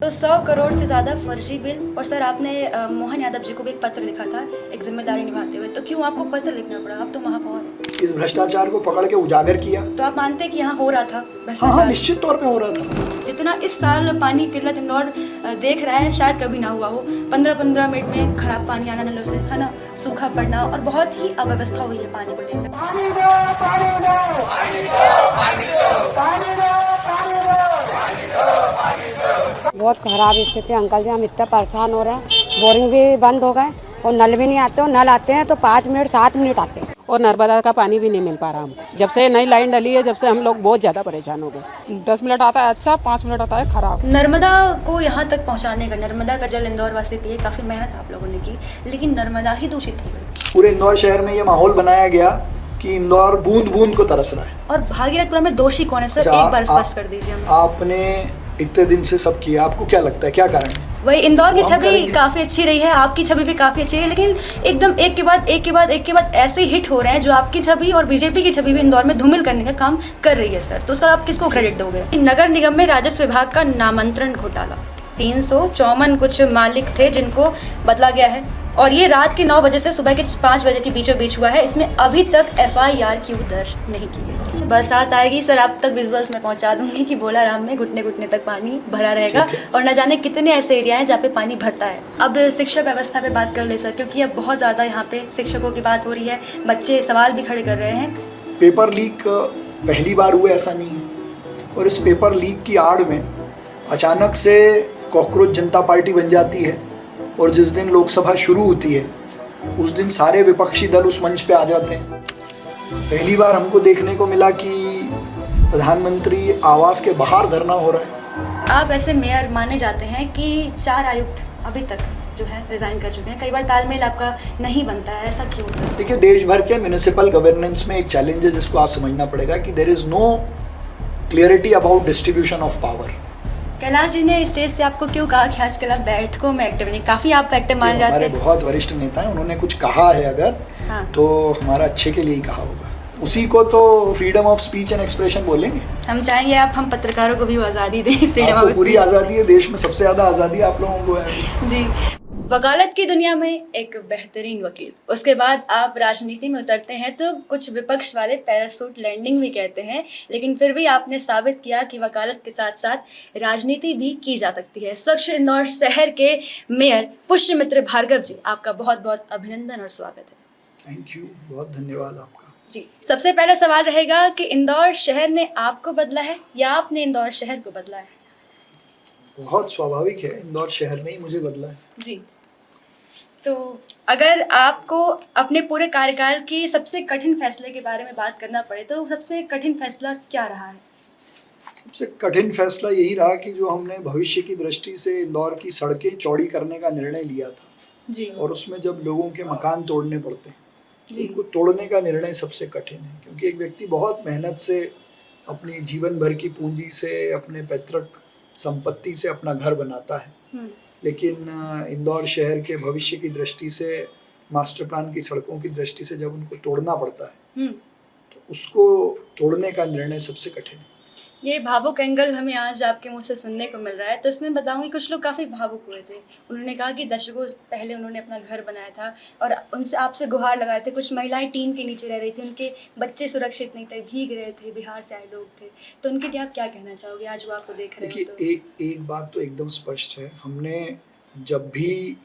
तो 100 करोड़ से ज़्यादा फर्जी बिल। और सर आपने मोहन यादव जी को भी एक पत्र लिखा था एक जिम्मेदारी निभाते हुए, तो क्यों आपको पत्र लिखना पड़ा? आप तो महापौर हैं। इस भ्रष्टाचार को पकड़ के उजागर किया। तो आप मानते हैं कि यहाँ हो रहा था हाँ, भ्रष्टाचार? निश्चित तौर पे हो रहा था। जितना इस साल पानी किल्लत इंदौर देख रहा है शायद कभी ना हुआ हो। 15-15 मिनट में खराब पानी आना नलों से, है ना, सूखा पड़ना और बहुत ही अव्यवस्था हुई है पानी को लेकर। बहुत खराब स्थिति अंकल जी, हम इतना परेशान हो रहे हैं। बोरिंग भी बंद हो गए और नल भी नहीं आते, और नल आते हैं तो 5 मिनट 7 मिनट आते हैं, और नर्मदा का पानी भी नहीं मिल पा रहा हमको। जब से नई लाइन डली है, जब से हम लोग बहुत ज़्यादा परेशान हो गए। 10 मिनट आता है अच्छा, 5 मिनट आता है खराब। नर्मदा को यहाँ तक पहुँचाने का, नर्मदा का जल इंदौर वासी पिए, काफ़ी मेहनत आप लोगों ने की, लेकिन नर्मदा ही दूषित हो गई। पूरे इंदौर शहर में ये माहौल बनाया गया कि इंदौर बूंद बूंद को तरस रहा है। और भागीरथपुरा में दोषी कौन है सर? एक बार स्पष्ट कर दीजिए हमें। आपने इतने दिन से सब किया, आपको क्या लगता है क्या कारण है? वही इंदौर की हम छवि करेंगे। काफ़ी अच्छी रही है, आपकी छवि भी काफ़ी अच्छी है, लेकिन एकदम एक के बाद ऐसे हिट हो रहे हैं जो आपकी छवि और बीजेपी की छवि भी इंदौर में धूमिल करने का काम कर रही है सर। तो उसका आप किसको क्रेडिट दोगे? नगर निगम में राजस्व विभाग का नामांतरण घोटाला, 354 कुछ मालिक थे जिनको बदला गया है, और ये रात के 9 बजे से सुबह के 5 बजे के बीचों बीच हुआ है। इसमें अभी तक FIR क्यों दर्ज नहीं की गई? बरसात आएगी सर, आप तक विजुअल्स में पहुंचा दूंगी कि बोलाराम में घुटने घुटने तक पानी भरा रहेगा, और न जाने कितने ऐसे एरिया हैं जहाँ पे पानी भरता है। अब शिक्षा व्यवस्था पे बात कर ले सर, क्योंकि अब बहुत ज़्यादा यहाँ पे शिक्षकों की बात हो रही है, बच्चे सवाल भी खड़े कर रहे हैं। पेपर लीक पहली बार हुआ ऐसा नहीं है, और इस पेपर लीक की आड़ में अचानक से कॉकरोच जनता पार्टी बन जाती है, और जिस दिन लोकसभा शुरू होती है उस दिन सारे विपक्षी दल उस मंच पे आ जाते हैं। पहली बार हमको देखने को मिला कि प्रधानमंत्री आवास के बाहर धरना हो रहा है। आप ऐसे मेयर माने जाते हैं कि 4 आयुक्त अभी तक जो है रिजाइन कर चुके हैं, कई बार तालमेल आपका नहीं बनता है, ऐसा क्यों सर? देखिए, देश भर के म्यूनिसिपल गवर्नेंस में एक चैलेंज है जिसको आप समझना पड़ेगा कि there is no clarity about distribution of power. Kailash ji ने स्टेज से आपको क्यों कहा कि आजकल आप बैठकों में एक्टिव नहीं? काफ़ी आप एक्टिव माने जाते हमारे हैं। बहुत वरिष्ठ नेता हैं, उन्होंने कुछ कहा है अगर हाँ। तो हमारा अच्छे के लिए ही कहा होगा, उसी को तो freedom of speech and expression बोलेंगे। हम चाहेंगे हम पत्रकारों को भी वो आज़ादी दें, फ्रीडम आपको ऑफ पूरी आज़ादी है, देश में सबसे ज़्यादा आज़ादी आप लोगों को है। जी। वकालत की दुनिया में एक बेहतरीन वकील, उसके बाद आप राजनीति में उतरते हैं तो कुछ विपक्ष वाले पैरासूट लैंडिंग भी कहते हैं, लेकिन फिर भी आपने साबित किया कि वकालत के साथ साथ राजनीति भी की जा सकती है। स्वच्छ इंदौर शहर के मेयर पुष्यमित्र भार्गव जी, आपका बहुत बहुत अभिनंदन और स्वागत है। थैंक यू, बहुत धन्यवाद आपका। जी, सबसे पहला सवाल रहेगा कि इंदौर शहर ने आपको बदला है या आपने इंदौर शहर को बदला है? बहुत स्वाभाविक है, इंदौर शहर ने ही मुझे बदला है। जी, तो अगर आपको अपने पूरे कार्यकाल के सबसे कठिन फैसले के बारे में बात करना पड़े तो सबसे कठिन फैसला क्या रहा है? सबसे कठिन फैसला यही रहा कि जो हमने भविष्य की दृष्टि से इंदौर की सड़कें चौड़ी करने का निर्णय लिया था, जी, और उसमें जब लोगों के मकान तोड़ने पड़ते हैं जी, उनको तोड़ने का निर्णय सबसे कठिन है, क्योंकि एक व्यक्ति बहुत मेहनत से अपनी जीवन भर की पूंजी से, अपने पैतृक संपत्ति से अपना घर बनाता है, लेकिन इंदौर शहर के भविष्य की दृष्टि से, मास्टर प्लान की सड़कों की दृष्टि से जब उनको तोड़ना पड़ता है तो उसको तोड़ने का निर्णय सबसे कठिन है। ये भावुक एंगल हमें आज आपके मुंह से सुनने को मिल रहा है, तो इसमें बताऊंगी कुछ लोग काफ़ी भावुक हुए थे। उन्होंने कहा कि दशकों पहले उन्होंने अपना घर बनाया था और उनसे आपसे गुहार लगाए थे। कुछ महिलाएं टीन के नीचे रह रही थी, उनके बच्चे सुरक्षित नहीं थे, भीग रहे थे, बिहार से आए लोग थे, तो उनके लिए आप क्या कहना चाहोगे आज वो आपको देख रहे हैं? देखिए, एक बात तो एकदम स्पष्ट है, हमने जब भी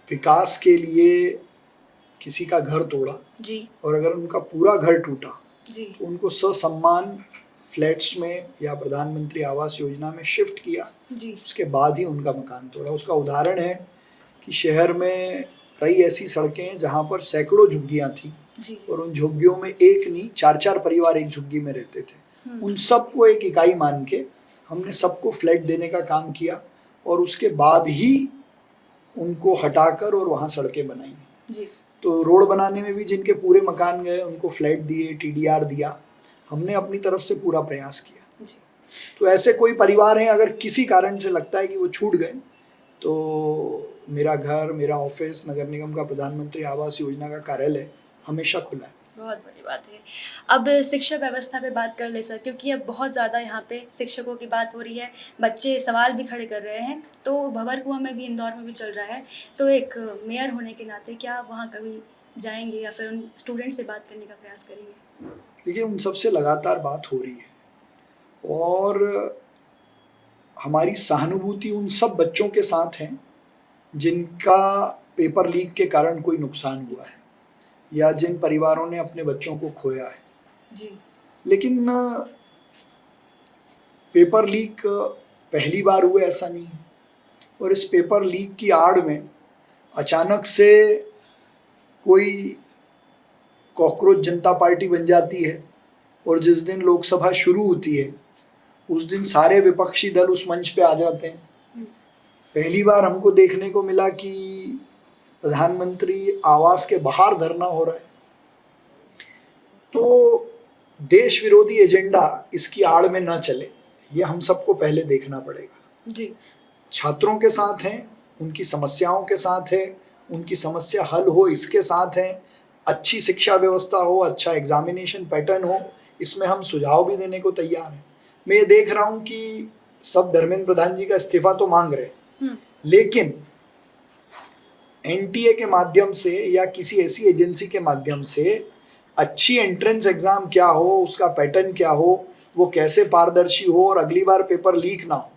विकास के लिए किसी का घर तोड़ा जी, और अगर उनका पूरा घर टूटा जी, तो उनको ससम्मान फ्लैट्स में या प्रधानमंत्री आवास योजना में शिफ्ट किया, जी, उसके बाद ही उनका मकान तोड़ा। उसका उदाहरण है कि शहर में कई ऐसी सड़कें हैं जहाँ पर सैकड़ों झुग्गियाँ थी, जी, और उन झुग्गियों में एक नहीं 4-4 परिवार एक झुग्गी में रहते थे। उन सबको एक इकाई मान के हमने सबको फ्लैट देने का काम किया, और उसके बाद ही उनको हटाकर और वहाँ सड़कें बनाई। जी, तो रोड बनाने में भी जिनके पूरे मकान गए उनको फ्लैट दिए, TDR दिया, हमने अपनी तरफ से पूरा प्रयास किया। जी। तो ऐसे कोई परिवार हैं, अगर किसी कारण से लगता है कि वो छूट गए, तो मेरा घर, मेरा ऑफिस, नगर निगम का प्रधानमंत्री आवास योजना का कार्यालय हमेशा खुला है। बहुत बड़ी बात है। अब शिक्षा व्यवस्था पे बात कर ले सर, क्योंकि अब बहुत ज़्यादा यहाँ पे शिक्षकों की बात हो रही है, बच्चे सवाल भी खड़े कर रहे हैं। तो भंवरकुआं में भी, इंदौर में भी चल रहा है। तो एक मेयर होने के नाते क्या आप वहाँ कभी जाएंगे या फिर उन स्टूडेंट से बात करने का प्रयास करेंगे? देखिए, उन सबसे लगातार बात हो रही है और हमारी सहानुभूति उन सब बच्चों के साथ है जिनका पेपर लीक के कारण कोई नुकसान हुआ है या जिन परिवारों ने अपने बच्चों को खोया है। जी। लेकिन पेपर लीक पहली बार हुआ ऐसा नहीं है और इस पेपर लीक की आड़ में अचानक से कोई कॉकरोच जनता पार्टी बन जाती है और जिस दिन लोकसभा शुरू होती है उस दिन सारे विपक्षी दल उस मंच पे आ जाते हैं। पहली बार हमको देखने को मिला कि प्रधानमंत्री आवास के बाहर धरना हो रहा है। तो देश विरोधी एजेंडा इसकी आड़ में ना चले, ये हम सबको पहले देखना पड़ेगा। जी। छात्रों के साथ हैं, उनकी समस्याओं के साथ है, उनकी समस्या हल हो इसके साथ हैं, अच्छी शिक्षा व्यवस्था हो, अच्छा एग्जामिनेशन पैटर्न हो, इसमें हम सुझाव भी देने को तैयार हैं। मैं ये देख रहा हूँ कि सब धर्मेंद्र प्रधान जी का इस्तीफा तो मांग रहे हैं, लेकिन एनटीए के माध्यम से या किसी ऐसी एजेंसी के माध्यम से अच्छी एंट्रेंस एग्जाम क्या हो, उसका पैटर्न क्या हो, वो कैसे पारदर्शी हो और अगली बार पेपर लीक ना हो,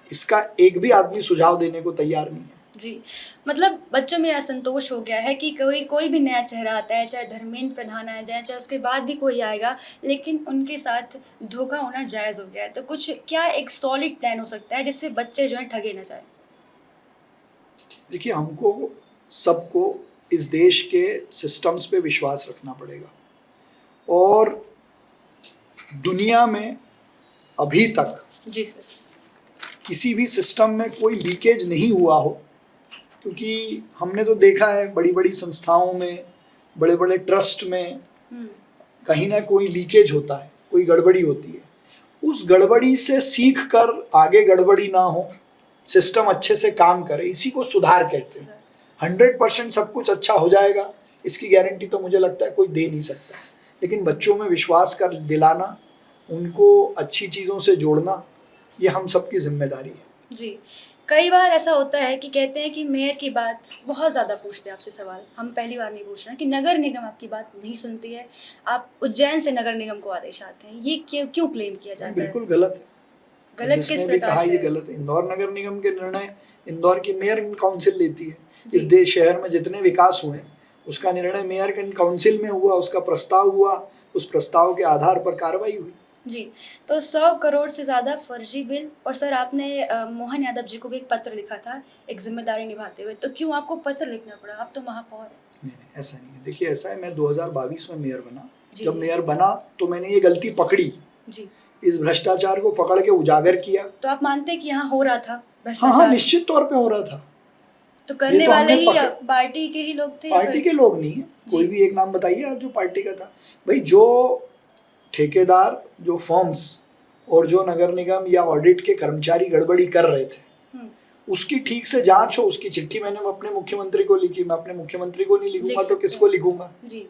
इसका एक भी आदमी सुझाव देने को तैयार नहीं है। जी, मतलब बच्चों में असंतोष हो गया है कि कोई भी नया चेहरा आता है, चाहे धर्मेंद्र प्रधान आ जाए, चाहे उसके बाद भी कोई आएगा, लेकिन उनके साथ धोखा होना जायज़ हो गया है। तो कुछ क्या एक सॉलिड प्लान हो सकता है जिससे बच्चे जो हैं ठगे ना जाए? देखिए, हमको सबको इस देश के सिस्टम्स पे विश्वास रखना पड़ेगा और दुनिया में अभी तक जी सर, किसी भी सिस्टम में कोई लीकेज नहीं हुआ हो, क्योंकि हमने तो देखा है बड़ी बड़ी संस्थाओं में, बड़े बड़े ट्रस्ट में कहीं ना कोई लीकेज होता है, कोई गड़बड़ी होती है। उस गड़बड़ी से सीख कर आगे गड़बड़ी ना हो, सिस्टम अच्छे से काम करे, इसी को सुधार कहते हैं। 100% सब कुछ अच्छा हो जाएगा इसकी गारंटी तो मुझे लगता है कोई दे नहीं सकता, लेकिन बच्चों में विश्वास कर दिलाना, उनको अच्छी चीज़ों से जोड़ना, ये हम सबकी जिम्मेदारी है। जी। कई बार ऐसा होता है कि कहते हैं कि मेयर की बात बहुत ज़्यादा पूछते हैं आपसे सवाल, हम पहली बार नहीं पूछ रहे हैं कि नगर निगम आपकी बात नहीं सुनती है, आप उज्जैन से नगर निगम को आदेश आते हैं, ये क्यों क्लेम किया जाता है? बिल्कुल गलत है। गलत किस जिसने भी कहा प्रकार ये से? गलत है। इंदौर नगर निगम के निर्णय इंदौर की मेयर काउंसिल लेती है। इस देश शहर में जितने विकास हुए उसका निर्णय मेयर काउंसिल में हुआ, उसका प्रस्ताव हुआ, उस प्रस्ताव के आधार पर कार्रवाई हुई। जी, तो 100 करोड़ से ज़्यादा फर्जी बिल, और सर आपने मोहन यादव जी को भी एक पत्र लिखा था एक जिम्मेदारी निभाते हुए, तो क्यों आपको पत्र लिखना पड़ा? आप तो महापौर हैं। नहीं, ऐसा नहीं है। देखिए, ऐसा है, मैं 2022 में मेयर बना। जी, जब जी। मेयर बना तो मैंने ये गलती पकड़ी, जी, इस भ्रष्टाचार को पकड़ के उजागर किया। तो आप मानते हैं कि यहाँ हो रहा था हाँ, भ्रष्टाचार? निश्चित तौर पे हो रहा था। तो करने ये तो वाले हमने ही पार्टी के ही लोग थे या पार्टी फिर? के लोग नहीं है, कोई भी एक नाम बताइए आप जो पार्टी का था। भाई, जो ठेकेदार, जो फर्म्स और जो नगर निगम या ऑडिट के कर्मचारी गड़बड़ी कर रहे थे, उसकी ठीक से जांच हो, उसकी चिट्ठी मैंने अपने मुख्यमंत्री को लिखी। मैं अपने मुख्यमंत्री को नहीं लिखूंगा तो किसको लिखूंगा? जी,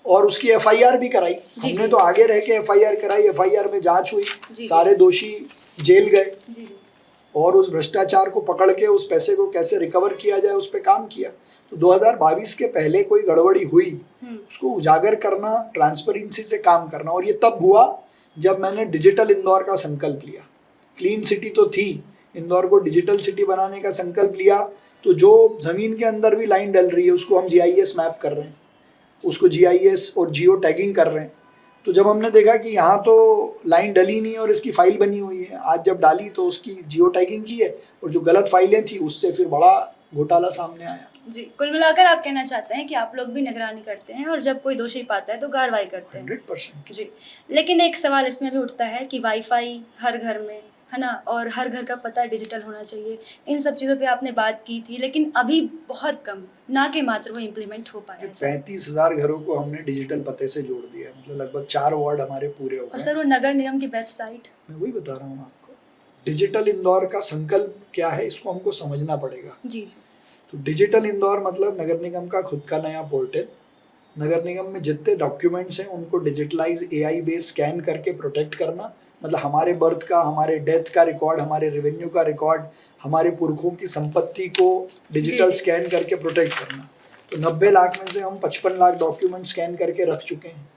और उसकी एफआईआर भी कराई हमने। तो आगे रह के एफआईआर कराई, एफआईआर में जांच हुई, सारे दोषी जेल गए जी, और उस भ्रष्टाचार को पकड़ के उस पैसे को कैसे रिकवर किया जाए उस पर काम किया। तो 2022 के पहले कोई गड़बड़ी हुई, उसको उजागर करना, ट्रांसपेरेंसी से काम करना, और ये तब हुआ जब मैंने डिजिटल इंदौर का संकल्प लिया। क्लीन सिटी तो थी, इंदौर को डिजिटल सिटी बनाने का संकल्प लिया। तो जो ज़मीन के अंदर भी लाइन डल रही है उसको हम जीआईएस मैप कर रहे हैं, उसको जीआईएस और जियो टैगिंग कर रहे हैं। तो जब हमने देखा कि यहाँ तो लाइन डली नहीं और इसकी फाइल बनी हुई है, आज जब डाली तो उसकी जियो टैगिंग की है और जो गलत फाइलें थी उससे फिर बड़ा घोटाला सामने आया। जी, कुल मिलाकर आप कहना चाहते हैं कि आप लोग भी निगरानी करते हैं और जब कोई दोषी पाता है तो कार्रवाई करते हैं? 100%। जी, लेकिन एक सवाल इसमें भी उठता है कि वाईफाई हर घर में है ना, और हर घर का पता डिजिटल होना चाहिए। इन सब चीज़ों पे आपने बात की थी, लेकिन अभी बहुत कम, ना के मात्र वो इम्प्लीमेंट हो पाया है। 35,000 घरों को हमने डिजिटल पते से जोड़ दिया, मतलब लगभग 4 वार्ड हमारे पूरे हो और गए। सर वो नगर निगम की वेबसाइट, मैं वही बता रहा हूँ आपको, डिजिटल इंदौर का संकल्प क्या है इसको हमको समझना पड़ेगा। जी जी, तो डिजिटल इंदौर मतलब नगर निगम का खुद का नया पोर्टल, नगर निगम में जितने डॉक्यूमेंट्स हैं उनको डिजिटलाइज एआई बेस स्कैन करके प्रोटेक्ट करना, मतलब हमारे बर्थ का, हमारे डेथ का रिकॉर्ड, हमारे रेवेन्यू का रिकॉर्ड, हमारे पुरखों की संपत्ति को डिजिटल स्कैन करके प्रोटेक्ट करना। तो 90 लाख में से हम 55 लाख डॉक्यूमेंट स्कैन करके रख चुके हैं।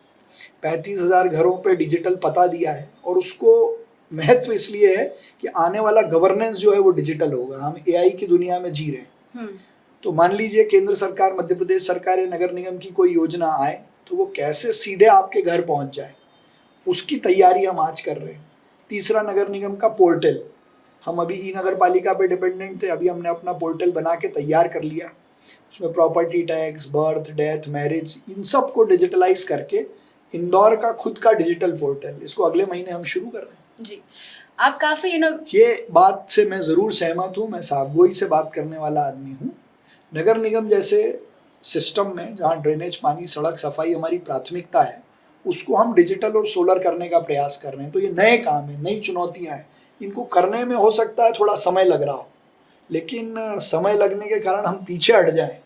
35,000 घरों पे डिजिटल पता दिया है, और उसको महत्व इसलिए है कि आने वाला गवर्नेंस जो है वो डिजिटल होगा। हम एआई की दुनिया में जी रहे हैं। तो मान लीजिए केंद्र सरकार, मध्य प्रदेश सरकार या नगर निगम की कोई योजना आए तो वो कैसे सीधे आपके घर पहुंच जाए, उसकी तैयारी हम आज कर रहे हैं। तीसरा, नगर निगम का पोर्टल। हम अभी ई नगर पालिका पे डिपेंडेंट थे, अभी हमने अपना पोर्टल बना के तैयार कर लिया। उसमें property tax, birth, death, marriage, इन सब को डिजिटलाइज करके इंदौर का खुद का डिजिटल पोर्टल, इसको अगले महीने हम शुरू कर रहे हैं। जी, आप काफ़ी ये बात से मैं ज़रूर सहमत हूँ। मैं साफगोई से बात करने वाला आदमी हूँ। नगर निगम जैसे सिस्टम में जहाँ ड्रेनेज, पानी, सड़क, सफाई हमारी प्राथमिकता है, उसको हम डिजिटल और सोलर करने का प्रयास कर रहे हैं। तो ये नए काम है, नई चुनौतियाँ हैं। इनको करने में हो सकता है थोड़ा समय लग रहा हो, लेकिन समय लगने के कारण हम पीछे हट जाएं,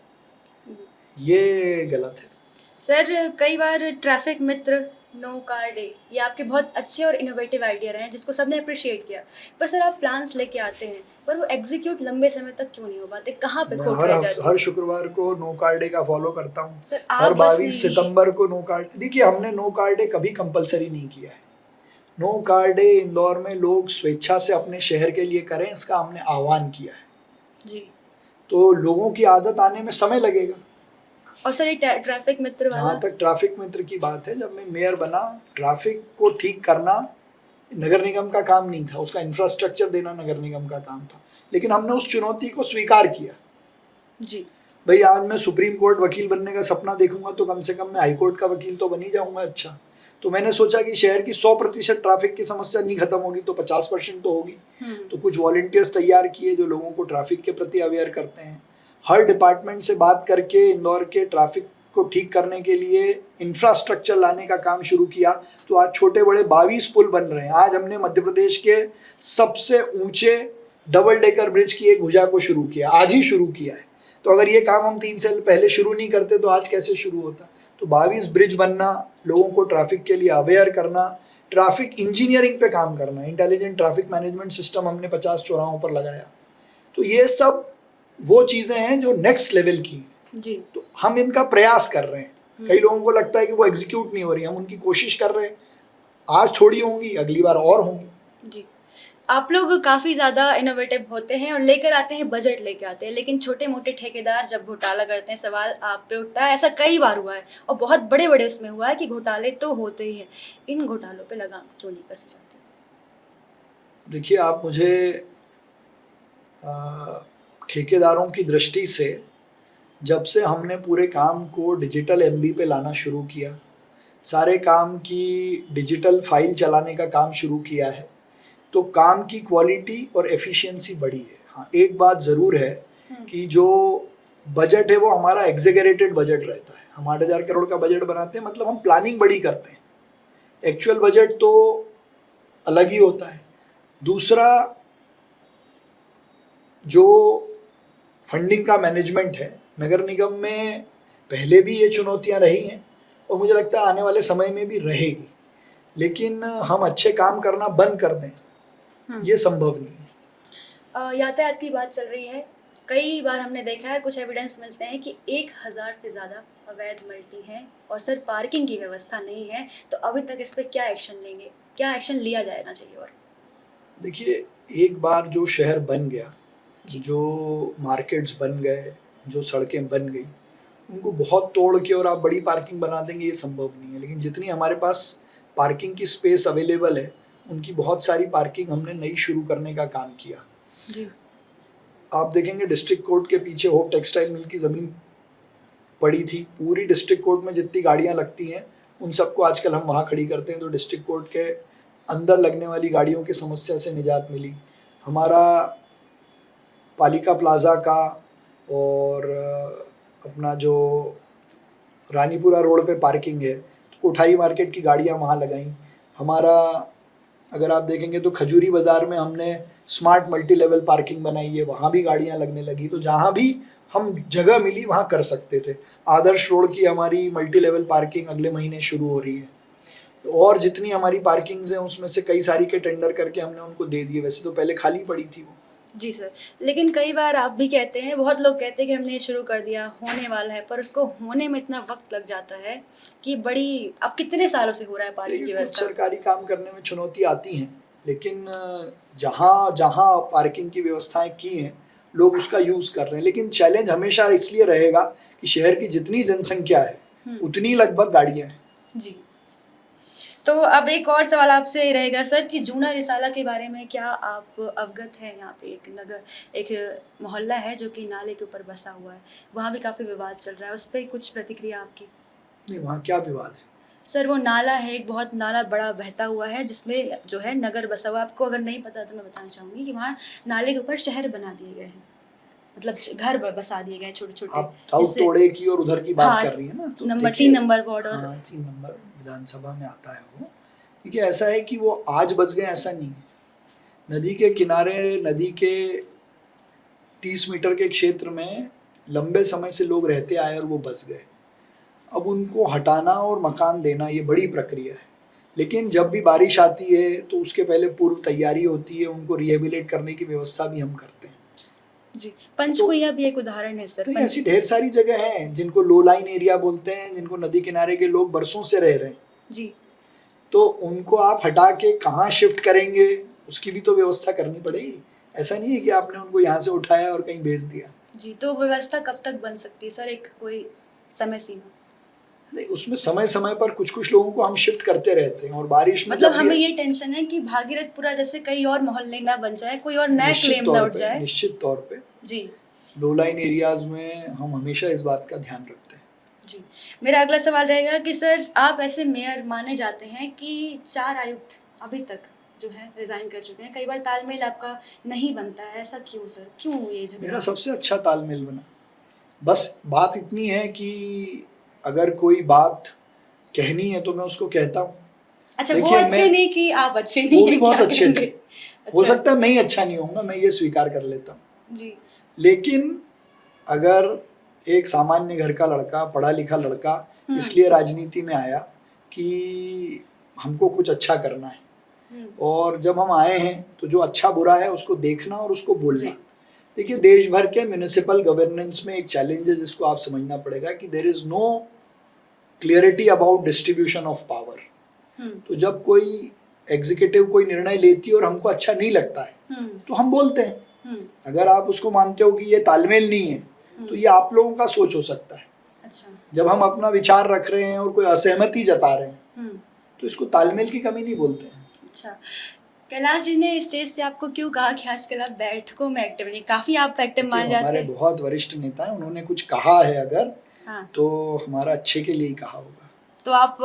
ये गलत है। सर, कई बार ट्रैफिक मित्र, नो कार डे, ये आपके बहुत अच्छे और इनोवेटिव आइडिया रहे हैं जिसको सबने अप्रिशिएट किया। पर सर, आप प्लान्स लेके आते हैं पर वो एग्जीक्यूट लंबे समय तक क्यों नहीं हो पाते? कहाँ पे खोट रह जाती है? हर शुक्रवार को नो कार डे का फॉलो करता हूँ। सर, हर 22 सितंबर को नो कार। देखिए, हमने नो कार डे कभी कंपलसरी नहीं किया है। नो कार डे इंदौर में लोग स्वेच्छा से अपने शहर के लिए करें, इसका हमने आह्वान किया है जी। तो लोगों की आदत आने में समय लगेगा। और सर, ये ट्रैफिक मित्र वाला, जहाँ तक ट्रैफिक मित्र की बात है, जब मैं मेयर बना, ट्रैफिक को ठीक करना नगर निगम का काम नहीं था, उसका इंफ्रास्ट्रक्चर देना नगर निगम का काम था। लेकिन हमने उस चुनौती को स्वीकार किया। जी भाई, आज मैं सुप्रीम कोर्ट वकील बनने का सपना देखूंगा तो कम से कम मैं हाई कोर्ट का वकील तो बन ही जाऊंगा। अच्छा, तो मैंने सोचा कि शहर की 100% ट्रैफिक की समस्या नहीं खत्म होगी तो 50% तो होगी। तो कुछ वॉलंटियर्स तैयार किए जो लोगों को ट्रैफिक के प्रति अवेयर करते हैं। हर डिपार्टमेंट से बात करके इंदौर के ट्रैफिक को ठीक करने के लिए इंफ्रास्ट्रक्चर लाने का काम शुरू किया। तो आज छोटे बड़े 22 पुल बन रहे हैं। आज हमने मध्य प्रदेश के सबसे ऊंचे डबल डेकर ब्रिज की एक भुजा को शुरू किया, आज ही शुरू किया है। तो अगर ये काम हम 3 साल पहले शुरू नहीं करते तो आज कैसे शुरू होता? तो 22 ब्रिज बनना, लोगों को ट्रैफिक के लिए अवेयर करना, ट्रैफिक इंजीनियरिंग पे काम करना, इंटेलिजेंट ट्रैफिक मैनेजमेंट सिस्टम हमने 50 चौराहों पर लगाया। तो ये सब वो चीज़ें हैं जो नेक्स्ट लेवल की हैं। जी। तो हम इनका प्रयास कर रहे हैं। कई लोगों को लगता है कि वो एग्जीक्यूट नहीं हो रही, हम उनकी कोशिश कर रहे हैं। आज थोड़ी होंगी, अगली बार और होंगी। जी, आप लोग काफ़ी ज़्यादा इनोवेटिव होते हैं और लेकर आते हैं, बजट लेके आते हैं, लेकिन छोटे मोटे ठेकेदार जब घोटाला करते हैं सवाल आप पे उठता है। ऐसा कई बार हुआ है और बहुत बड़े बड़े उसमें हुआ है कि घोटाले तो होते ही हैं। इन घोटालों पे लगाम क्यों नहीं कसी जाती? देखिए, आप मुझे ठेकेदारों की दृष्टि से, जब से हमने पूरे काम को डिजिटल एमबी पे लाना शुरू किया, सारे काम की डिजिटल फाइल चलाने का काम शुरू किया है, तो काम की क्वालिटी और एफिशिएंसी बढ़ी है। हाँ, एक बात ज़रूर है कि जो बजट है वो हमारा एग्जेगरेटेड बजट रहता है। हम 8,000 करोड़ का बजट बनाते हैं, मतलब हम प्लानिंग बड़ी करते हैं। एक्चुअल बजट तो अलग ही होता है। दूसरा, जो फंडिंग का मैनेजमेंट है नगर निगम में, पहले भी ये चुनौतियां रही हैं और मुझे लगता है आने वाले समय में भी रहेगी। लेकिन हम अच्छे काम करना बंद कर दें, ये संभव नहीं है। यातायात की बात चल रही है। कई बार हमने देखा है, कुछ एविडेंस मिलते हैं कि 1000 से ज़्यादा अवैध मल्टी हैं और सर पार्किंग की व्यवस्था नहीं है। तो अभी तक इस पर क्या एक्शन लेंगे, क्या एक्शन लिया जाना चाहिए? और देखिए, एक बार जो शहर बन गया, जो मार्केट्स बन गए, जो सड़कें बन गई, उनको बहुत तोड़ के और आप बड़ी पार्किंग बना देंगे, ये संभव नहीं है। लेकिन जितनी हमारे पास पार्किंग की स्पेस अवेलेबल है, उनकी बहुत सारी पार्किंग हमने नई शुरू करने का काम किया। जी, आप देखेंगे डिस्ट्रिक्ट कोर्ट के पीछे होप टेक्सटाइल मिल की ज़मीन पड़ी थी। पूरी डिस्ट्रिक्ट कोर्ट में जितनी गाड़ियाँ लगती हैं उन सबको आजकल हम वहाँ खड़ी करते हैं। तो डिस्ट्रिक्ट कोर्ट के अंदर लगने वाली गाड़ियों की समस्या से निजात मिली। हमारा पालिका प्लाजा का और अपना जो रानीपुरा रोड पे पार्किंग है, तो कोठारी मार्केट की गाड़ियाँ वहाँ लगाई। हमारा अगर आप देखेंगे तो खजूरी बाज़ार में हमने स्मार्ट मल्टी लेवल पार्किंग बनाई है, वहाँ भी गाड़ियाँ लगने लगी। तो जहाँ भी हम जगह मिली वहाँ कर सकते थे। आदर्श रोड की हमारी मल्टी लेवल पार्किंग अगले महीने शुरू हो रही है। और जितनी हमारी पार्किंग्स हैं उसमें से कई सारी के टेंडर करके हमने उनको दे दिए। वैसे तो पहले खाली पड़ी थी वो। जी सर, लेकिन कई बार आप भी कहते हैं, बहुत लोग कहते हैं कि हमने शुरू कर दिया, होने वाला है, पर उसको होने में इतना वक्त लग जाता है कि बड़ी, अब कितने सालों से हो रहा है पार्किंग की देखिए, कुछ व्यवस्था? सरकारी काम करने में चुनौती आती हैं, लेकिन जहाँ जहाँ पार्किंग की व्यवस्थाएं की हैं लोग उसका यूज़ कर रहे हैं। लेकिन चैलेंज हमेशा इसलिए रहेगा कि शहर की जितनी जनसंख्या है उतनी लगभग गाड़ियाँ हैं। जी, तो अब एक और सवाल आपसे ये रहेगा सर कि जूना रिसाला के बारे में क्या आप अवगत हैं? यहाँ पे एक मोहल्ला है जो कि नाले के ऊपर बसा हुआ है, वहाँ भी काफ़ी विवाद चल रहा है, उस पर कुछ प्रतिक्रिया आपकी? नहीं, वहाँ क्या विवाद है? सर वो नाला है, एक बहुत नाला बड़ा बहता हुआ है जिसमें जो है नगर बसा हुआ है। आपको अगर नहीं पता तो मैं बताना चाहूँगी कि वहाँ नाले के ऊपर शहर बना दिए गए हैं, मतलब घर बसा दिए गए छोटे छोटे। आप साउथ टोड़े की और उधर की बात हाँ, कर रही है ना? तो नंबर देखिए, 3 नंबर वार्ड और हाँ, 3 नंबर विधानसभा में आता है वो। देखिए, ऐसा है कि वो आज बच गए ऐसा नहीं है। नदी के किनारे, नदी के 30 मीटर के क्षेत्र में लंबे समय से लोग रहते आए और वो बच गए। अब उनको हटाना और मकान देना ये बड़ी प्रक्रिया है। लेकिन जब भी बारिश आती है तो उसके पहले पूर्व तैयारी होती है, उनको रिहेबिलिट करने की व्यवस्था भी हम करते हैं। जी, पंचकुइया भी एक उदाहरण है सर। तो ऐसी ढेर सारी जगह हैं जिनको लो लाइन एरिया बोलते हैं, जिनको नदी किनारे के लोग बरसों से रह रहे हैं। जी, तो उनको आप हटा के कहाँ शिफ्ट करेंगे उसकी भी तो व्यवस्था करनी पड़ेगी। ऐसा नहीं है कि आपने उनको यहाँ से उठाया और कहीं भेज दिया। जी, तो व्यवस्था कब तक बन सकती है सर, एक कोई समय सीमा? नहीं, उसमें समय समय पर कुछ कुछ लोगों को हम शिफ्ट करते रहते हैं। और बारिश में मतलब जब हमें ये टेंशन है कि भागीरथपुरा जैसे कई और मोहल्ले ना बन जाए, कोई और नया क्लेम ना उठ जाए। निश्चित तौर पे जी लो लाइन एरियाज में हम हमेशा इस बात का ध्यान रखते हैं। जी, मेरा अगला सवाल रहेगा कि सर आप ऐसे मेयर माने जाते हैं कि 4 आयुक्त अभी तक जो है रिजाइन कर चुके हैं, कई बार तालमेल आपका नहीं बनता है, ऐसा क्यों सर, क्यों ये झगड़ा? मेरा सबसे अच्छा तालमेल बना। बस बात इतनी है कि अगर कोई बात कहनी है तो मैं उसको कहता हूँ। अच्छा, वो अच्छे नहीं कि आप अच्छे नहीं वो भी हैं, बहुत क्या अच्छे कहेंगे? थे। हो सकता है मैं ही अच्छा नहीं होऊंगा, मैं ये स्वीकार कर लेता हूँ। जी, लेकिन अगर एक सामान्य घर का लड़का, पढ़ा लिखा लड़का इसलिए राजनीति में आया कि हमको कुछ अच्छा करना है, और जब हम आए हैं तो जो अच्छा बुरा है उसको देखना और उसको बोलना। देखिए, देश भर के म्यूनिसिपल गवर्नेंस में एक चैलेंज है जिसको आप समझना पड़ेगा कि there is no clarity about distribution of power. तो जब कोई एग्जीक्यूटिव कोई निर्णय लेती है और हमको अच्छा नहीं लगता है तो हम बोलते हैं। अगर आप उसको मानते हो कि ये तालमेल नहीं है तो ये आप लोगों का सोच हो सकता है। अच्छा, जब हम अपना विचार रख रहे हैं और कोई असहमति जता रहे हैं तो इसको तालमेल की कमी नहीं बोलते हैं। अच्छा, कैलाश जी ने स्टेज से आपको क्यों कहा कि आजकल आप बैठकों में एक्टिव नहीं? काफी आप एक्टिव मान जाते हमारे हैं। बहुत वरिष्ठ नेता हैं, उन्होंने कुछ कहा है अगर हाँ, तो हमारा अच्छे के लिए ही कहा होगा। तो आप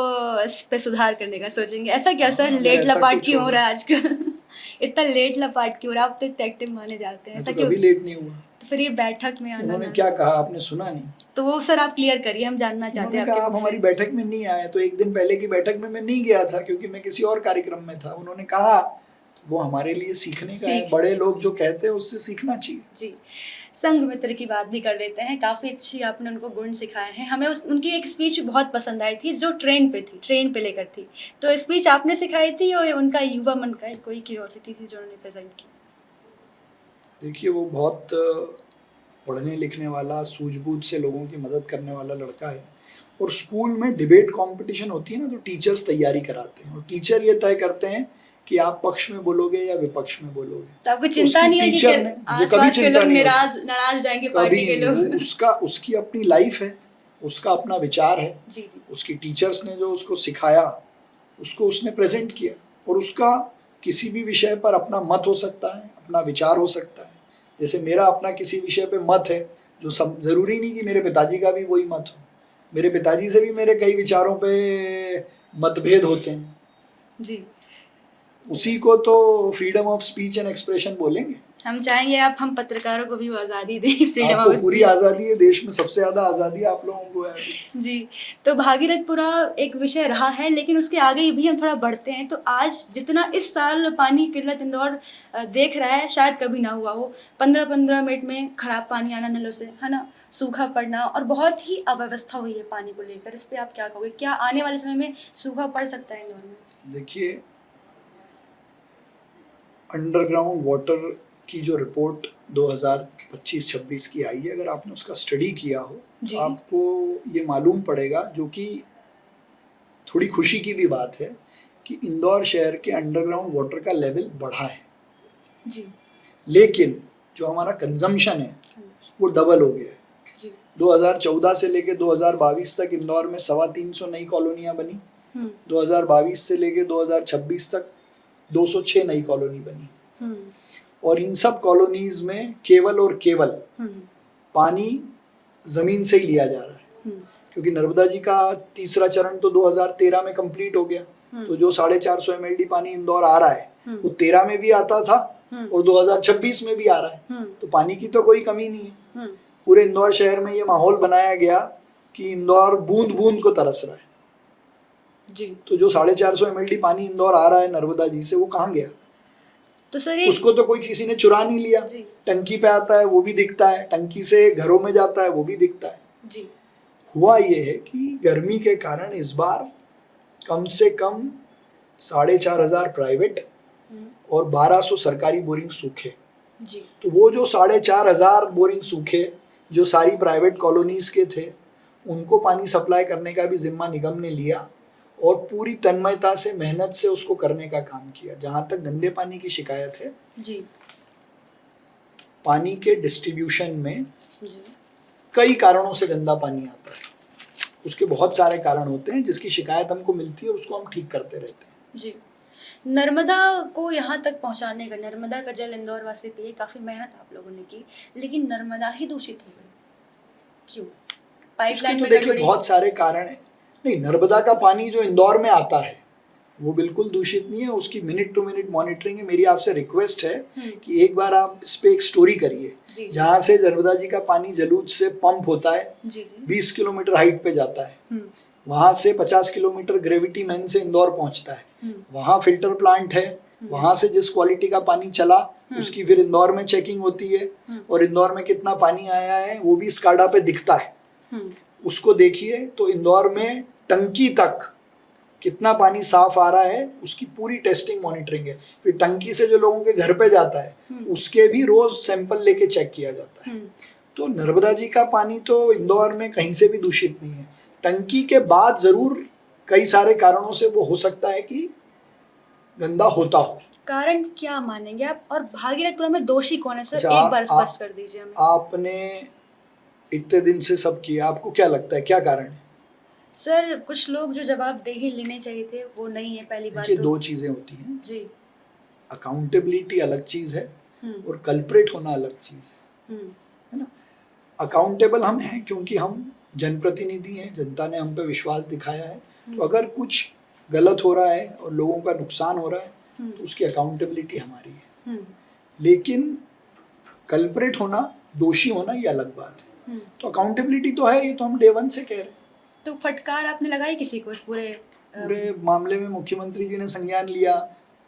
इस पे सुधार करने का सोचेंगे? ऐसा क्या सर, हाँ, लेट ऐसा लपाट कुछ क्यों हो होगा। रहा है आजकल? इतना लेट लपाट क्यों हो रहा है? आप तो इतने एक्टिव माने जाते हैं, ऐसा तो क्यों? कभी लेट नहीं हुआ। तो फिर ये बैठक में आना उन्होंने ना, क्या कहा आपने सुना नहीं? तो वो सर आप क्लियर करिए, हम जानना चाहते हैं उन्होंने कहा आप आपके हमारी मुख से। बैठक में नहीं आए। तो एक दिन पहले की बैठक में मैं नहीं गया था क्योंकि मैं किसी और कार्यक्रम में था। उन्होंने कहा, वो हमारे लिए सीखने का है। बड़े लोग जो कहते हैं उससे सीखना चाहिए। जी, संघ मित्र की बात भी कर लेते हैं। काफ़ी अच्छी आपने उनको गुण सिखाए हैं। हमें उनकी एक स्पीच बहुत पसंद आई थी जो ट्रेन पे लेकर थी। तो स्पीच आपने सिखाई थी और उनका युवा मन का कोई क्यूरोसिटी थी जो उन्होंने प्रेजेंट की? देखिए, वो बहुत पढ़ने लिखने वाला, सूझबूझ से लोगों की मदद करने वाला लड़का है। और स्कूल में डिबेट कंपटीशन होती है ना, तो टीचर्स तैयारी कराते हैं और टीचर ये तय करते हैं कि आप पक्ष में बोलोगे या विपक्ष में बोलोगे। तो आपको चिंता नहीं होगी कि आसपास के लोग नाराज जाएंगे पार्टी के लोग? उसकी अपनी लाइफ है, उसका अपना विचार है। जी जी, उसकी टीचर्स ने जो उसको सिखाया उसको उसने प्रेजेंट किया। और उसका किसी भी विषय पर अपना मत हो सकता है, अपना विचार हो सकता है। जैसे मेरा अपना किसी विषय पे मत है, जो सब जरूरी नहीं कि मेरे पिताजी का भी वही मत हो। मेरे पिताजी से भी मेरे कई विचारों पे मतभेद होते हैं। जी, उसी को तो freedom of speech and expression बोलेंगे। हम चाहेंगे आप हम पत्रकारों को भी वो आज़ादी दें, फ्रीडम आपको ऑफ पूरी आज़ादी है, देश में सबसे ज़्यादा आज़ादी आप लोगों को है अभी। जी। तो भागीरथपुरा एक विषय रहा है, लेकिन उसके आगे भी हम थोड़ा बढ़ते हैं। तो आज जितना इस साल पानी की किल्लत इंदौर देख रहा है, शायद कभी ना हुआ हो। 15-15 मिनट में खराब पानी आना नलों से, है ना, सूखा पड़ना और बहुत ही अव्यवस्था हुई है पानी को लेकर। इस पे आप क्या कहोगे? क्या आने वाले समय में सूखा पड़ सकता है इंदौर में? देखिए, अंडरग्राउंड वाटर की जो रिपोर्ट 2025-26 की आई है, अगर आपने उसका स्टडी किया हो जी। तो आपको ये मालूम पड़ेगा, जो कि थोड़ी खुशी की भी बात है, कि इंदौर शहर के अंडरग्राउंड वाटर का लेवल बढ़ा है। जी लेकिन जो हमारा कंजम्पशन है वो डबल हो गया है। जी 2014 से लेके 2022 तक इंदौर में 325 नई कॉलोनियाँ बनी। 2022 से लेके 2026 तक 206 नई कॉलोनी बनी। और इन सब कॉलोनीज में केवल और केवल पानी ज़मीन से ही लिया जा रहा है, क्योंकि नर्मदा जी का तीसरा चरण तो 2013 में कंप्लीट हो गया। तो जो 450 mld पानी इंदौर आ रहा है वो 13 में भी आता था और 2026 में भी आ रहा है। तो पानी की तो कोई कमी नहीं है। पूरे इंदौर शहर में ये माहौल बनाया गया कि इंदौर बूंद बूंद को तरस रहा है। जी। तो जो 450 mld पानी इंदौर आ रहा है नर्मदा जी से, वो कहाँ गया? तो सर ये उसको तो कोई किसी ने चुरा नहीं लिया। जी। टंकी पे आता है वो भी दिखता है, टंकी से घरों में जाता है वो भी दिखता है। जी। हुआ ये है कि गर्मी के कारण इस बार कम से कम 4,500 प्राइवेट और 1,200 सरकारी बोरिंग सूखे। जी। तो वो जो 4,500 बोरिंग सूखे, जो सारी प्राइवेट कॉलोनीज के थे, उनको पानी सप्लाई करने का भी जिम्मा निगम ने लिया और पूरी तन्मयता से, मेहनत से उसको करने का काम किया। जहाँ तक गंदे पानी की शिकायत है, जी। पानी के डिस्ट्रीब्यूशन में जी। कई कारणों से गंदा पानी आता है। उसके बहुत सारे कारण होते हैं, जिसकी शिकायत हमको मिलती है उसको हम ठीक करते रहते हैं। जी। नर्मदा को यहाँ तक पहुँचाने का, नर्मदा का जल इंदौर वासी पिए, काफ़ी मेहनत आप लोगों ने की, लेकिन नर्मदा ही दूषित हो गई। क्यों? उसके पाइपलाइन तो में देखिए गड़बड़ी? बहुत सारे कारण हैं। नहीं, नर्मदा का पानी जो इंदौर में आता है वो बिल्कुल दूषित नहीं है। उसकी मिनट टू मिनट मॉनिटरिंग है। मेरी आपसे रिक्वेस्ट है कि एक बार आप इस पे एक स्टोरी करिए। जी। जहाँ से नर्मदा जी का पानी जलूद से पंप होता है, जी। 20 किलोमीटर हाइट पे जाता है। वहाँ से 50 किलोमीटर ग्रेविटी मैन से इंदौर पहुँचता है। वहाँ फिल्टर प्लांट है। वहाँ से जिस क्वालिटी का पानी चला उसकी फिर इंदौर में चेकिंग होती है, और इंदौर में कितना पानी आया है वो भी स्काडा पे दिखता है। उसको देखिए तो इंदौर में टंकी तक कितना पानी साफ आ रहा है उसकी पूरी टेस्टिंग मॉनिटरिंग है। फिर टंकी से जो लोगों के घर पे जाता है उसके भी रोज सैंपल लेके चेक किया जाता है। तो नर्मदा जी का पानी तो इंदौर में कहीं से भी दूषित नहीं है। टंकी के बाद जरूर कई सारे कारणों से वो हो सकता है कि गंदा होता हो। कारण क्या मानेंगे आप? और भागीरथपुरा में दोषी कौन है सर? अच्छा, एक बार स्पष्ट कर दीजिए हमें। आपने इतने दिन से सब किया, आपको क्या लगता है क्या कारण है? सर कुछ लोग जो जवाबदेही लेने चाहिए थे वो नहीं है। पहली बात देखिए, तो दो चीजें होती हैं। जी। अकाउंटेबिलिटी अलग चीज है और कल्प्रेट होना अलग चीज है ना। अकाउंटेबल हम हैं क्योंकि हम जनप्रतिनिधि हैं, जनता ने हम पे विश्वास दिखाया है। तो अगर कुछ गलत हो रहा है और लोगों का नुकसान हो रहा है तो उसकी अकाउंटेबिलिटी हमारी है। लेकिन कल्प्रेट होना, दोषी होना, ये अलग बात है। तो अकाउंटेबिलिटी तो है, ये तो हम डे 1 से कह रहे हैं। तो फटकार आपने लगाई किसी को इस पूरे मामले में? मुख्यमंत्री जी ने संज्ञान लिया,